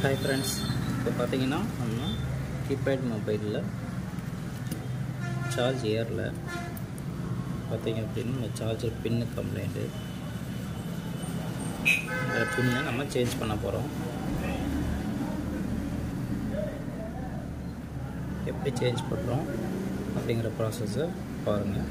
Hi friends, இப்போ பார்த்தீங்கன்னா நம்ம கீபேட் மொபைலில் சார்ஜ் ஏறல பார்த்தீங்க அப்படின்னா நம்ம சார்ஜர் பின்னு கம்ப்ளைண்ட்டு. இந்த பின்னை நம்ம சேஞ்ச் பண்ண போகிறோம். எப்படி சேஞ்ச் பண்ணுறோம் அப்படிங்கிற ப்ராசஸை பாருங்கள்.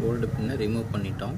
ஓல்டு பின்னை ரிமூவ் பண்ணிட்டோம்.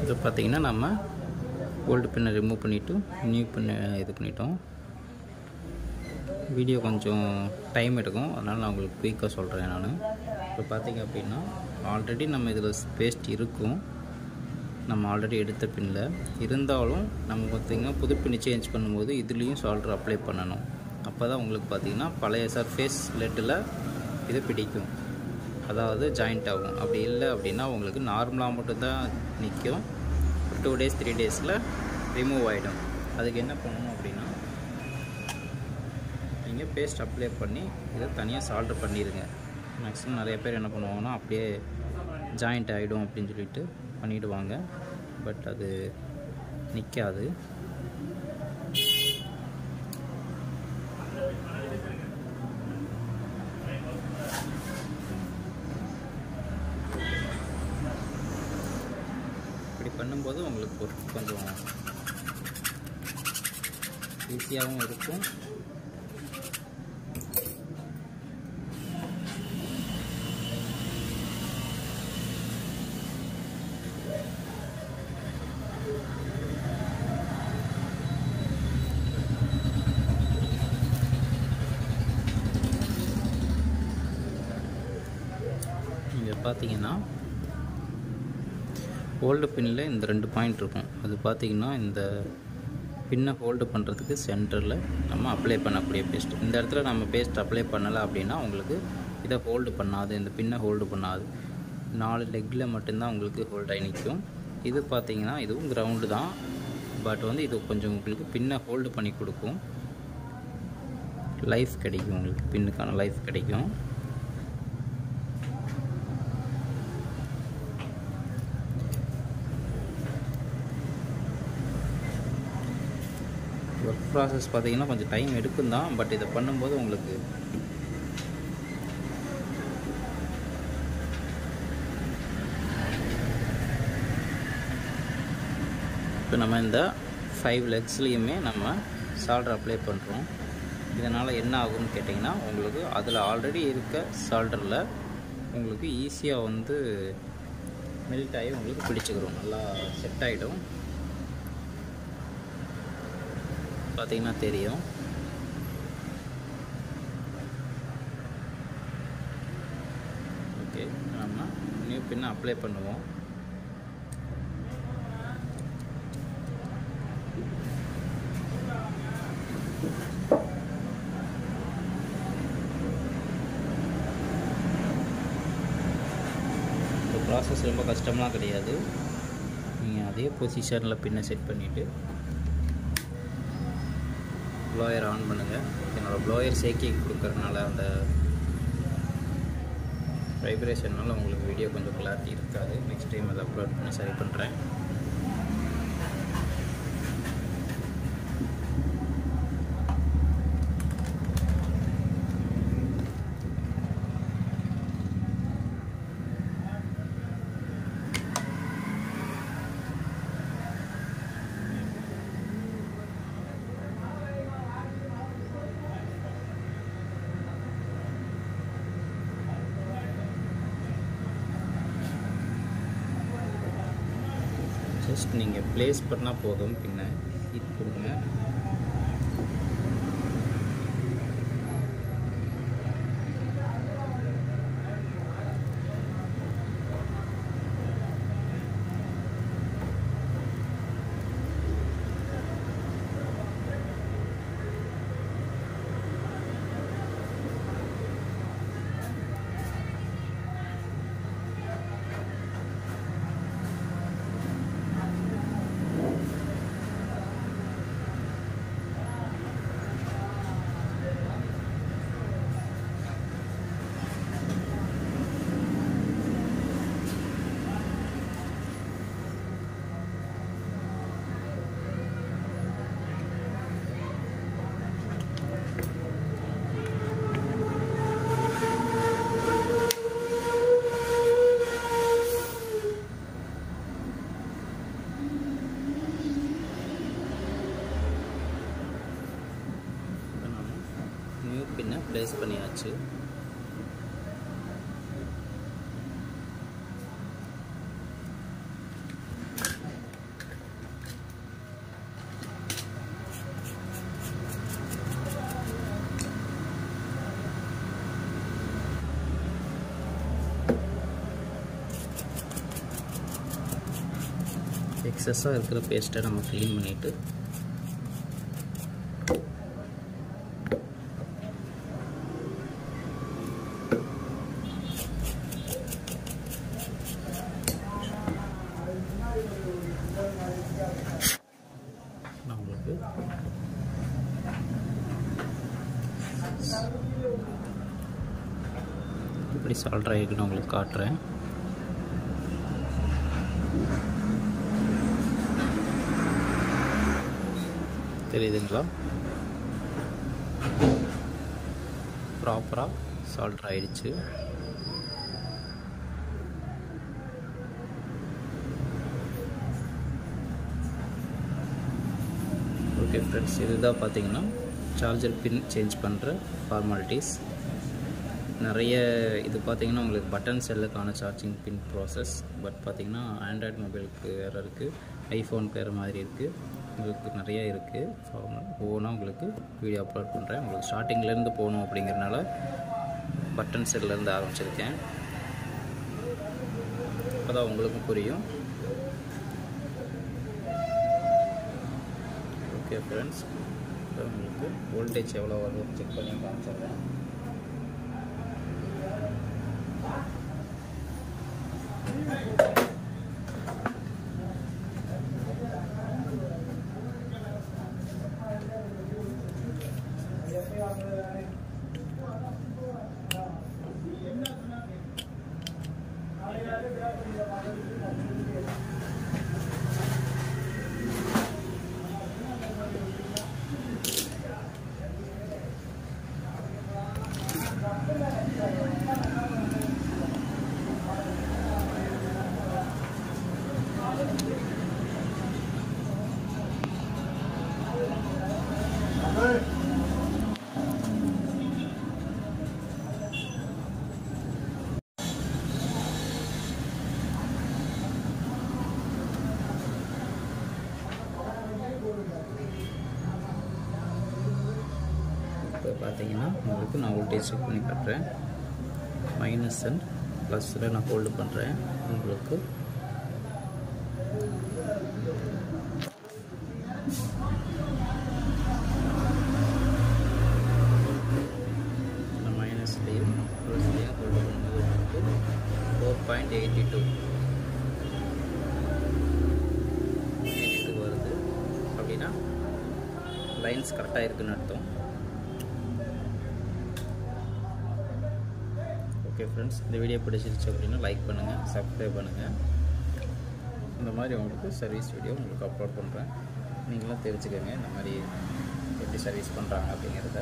இது பார்த்தீங்கன்னா நம்ம ஓல்டு பின்னை ரிமூவ் பண்ணிவிட்டு நியூ பின்னை இது பண்ணிட்டோம். வீடியோ கொஞ்சம் டைம் எடுக்கும், அதனால் நான் உங்களுக்கு குயிக்காக சொல்கிறேன். நான் இப்போ பார்த்தீங்க அப்படின்னா ஆல்ரெடி நம்ம இதில் பேஸ்ட் இருக்கும், நம்ம ஆல்ரெடி எடுத்த பின்னில் இருந்தாலும் நம்ம பார்த்திங்கன்னா புது பின்னு சேஞ்ச் பண்ணும்போது இதுலேயும் சால்டர் அப்ளை பண்ணணும். அப்போ தான் உங்களுக்கு பார்த்திங்கன்னா பழைய சர்ஃபேஸ் லெட்டில் இது பிடிக்கும், அதாவது ஜாயிண்ட் ஆகும். அப்படி இல்லை அப்படின்னா உங்களுக்கு நார்மலாக மட்டும்தான் நிற்கும். 2 days 3 daysல ரிமூவ் ஆகிடும். அதுக்கு என்ன பண்ணணும் அப்படின்னா நீங்கள் பேஸ்ட் அப்ளை பண்ணி இதை தனியாக சால்டர் பண்ணிடுங்க. மேக்ஸிமம் நிறைய பேர் என்ன பண்ணுவாங்கன்னா அப்படியே ஜாயிண்ட் ஆகிடும் அப்படின்னு சொல்லிட்டு பண்ணிவிடுவாங்க. பட் அது நிற்காது. இப்படி பண்ணும்போது உங்களுக்கு கொஞ்சம் ஈஸியாகவும் இருக்கும். இங்கே பார்த்தீங்கன்னா ஹோல்டு பின்னில் இந்த 2 பாயிண்ட் இருக்கும். அது பார்த்திங்கன்னா இந்த பின்னை ஹோல்டு பண்ணுறதுக்கு சென்டரில் நம்ம அப்ளை பண்ணக்கூடிய பேஸ்ட். இந்த இடத்துல நம்ம பேஸ்ட் அப்ளை பண்ணலை அப்படின்னா உங்களுக்கு இதை ஹோல்டு பண்ணாது, இந்த பின்னை ஹோல்டு பண்ணாது. 4 லெக்கில் மட்டும்தான் உங்களுக்கு ஹோல்ட் ஆகி நிற்கும். இது பார்த்திங்கன்னா இதுவும் கிரவுண்டு தான், பட் வந்து இது கொஞ்சம் உங்களுக்கு பின்னை ஹோல்டு பண்ணி கொடுக்கும். லைஃப் கிடைக்கும், உங்களுக்கு பின்னுக்கான லைஃப் கிடைக்கும். ஒர்க் ப்ராசஸ் பார்த்திங்கன்னா கொஞ்சம் டைம் எடுக்கும் தான், பட் இதை பண்ணும்போது உங்களுக்கு இப்போ நம்ம இந்த 5 லெக்ஸ்லேயுமே நம்ம சால்டர் அப்ளை பண்ணுறோம். இதனால் என்ன ஆகும்னு கேட்டிங்கன்னா உங்களுக்கு அதில் ஆல்ரெடி இருக்க சால்டரில் உங்களுக்கு ஈஸியாக வந்து மெல்ட் ஆகி உங்களுக்கு பிடிச்சிக்கிறோம், நல்லா செட் ஆகிடும். பார்த்தீங்கன்னா தெரியும். ஓகே, நம்ம நியூ பின்னை அப்ளை பண்ணுவோம். இந்த ப்ராசஸ் ரொம்ப கஷ்டம்லாம் கிடையாது. நீங்கள் அதே பொசிஷனில் பின்னை செட் பண்ணிவிட்டு ப்ளோயர் ஆன் பண்ணுங்கள். என்னோடய ப்ளோயர் சேக்கி கொடுக்கறதுனால அந்த வைப்ரேஷனால் உங்களுக்கு வீடியோ கொஞ்சம் கிளாரிட்டி இருக்காது. நெக்ஸ்ட் டைம் அதை அப்லோட் பண்ணி சரி பண்ணுறேன். ஜஸ்ட் நீங்கள் ப்ளேஸ் பண்ணால் போதும். பின்ன ஹீட் கொடுங்க. பின்ன ப்ளேஸ் பண்ணியாச்சு. எக்ஸஸாக இருக்கிற பேஸ்ட்டை நம்ம க்ளீன் பண்ணிவிட்டு நம்மளுக்கு இப்படி சால்டர் ஆகிருக்குன்னு உங்களுக்கு காட்டுறேன். தெரியுதுங்களா? ப்ராப்பராக சால்டர் ஆயிடுச்சு. ஓகே ஃப்ரெண்ட்ஸ், இதுதான் பார்த்தீங்கன்னா சார்ஜர் பின் சேஞ்ச் பண்ணுற ஃபார்மாலிட்டிஸ். நிறைய இது பார்த்திங்கன்னா உங்களுக்கு பட்டன் செல்லுக்கான சார்ஜிங் பின் ப்ராசஸ். பட் பார்த்திங்கன்னா ஆண்ட்ராய்டு மொபைலுக்கு வேறு இருக்குது, ஐஃபோனுக்கு வேறு மாதிரி இருக்குது, உங்களுக்கு நிறைய இருக்குது. ஃபார்மல் ஒவ்வொன்றா உங்களுக்கு வீடியோ அப்லோட் பண்ணுறேன். உங்களுக்கு ஸ்டார்டிங்லேருந்து போகணும் அப்படிங்கிறனால பட்டன் செல்லேருந்து ஆரம்பிச்சிருக்கேன். அப்போ தான் உங்களுக்கும் புரியும். ஓகே ஃப்ரெண்ட்ஸ், இப்போ உங்களுக்கு வோல்டேஜ் எவ்வளோ வருது செக் பண்ணி காமிச்சிடுறேன். இப்போ பார்த்தீங்கன்னா உங்களுக்கு நான் வோல்டேஜ் செக் பண்ணி காட்டுறேன். மைனஸ் அண்ட் ப்ளஸில் நான் ஹோல்டு பண்ணுறேன். உங்களுக்கு மைனஸ்லேயும் ப்ளஸ்லேயும் ஹோல்டு பண்ணும்போது உங்களுக்கு 4.82 வருது. அப்படின்னா லைன்ஸ் கரெக்டாக இருக்குதுன்னு அர்த்தம். ஓகே ஃப்ரெண்ட்ஸ், இந்த வீடியோ பிடிச்சிருச்சு அப்படின்னா லைக் பண்ணுங்கள், சப்ஸ்கிரைப் பண்ணுங்கள். இந்த மாதிரி உங்களுக்கு சர்வீஸ் வீடியோ உங்களுக்கு அப்லோட் பண்ணுறேன். நீங்களும் தெரிஞ்சுக்கோங்க இந்த மாதிரி எப்படி சர்வீஸ் பண்ணுறாங்க அப்படிங்கிறத.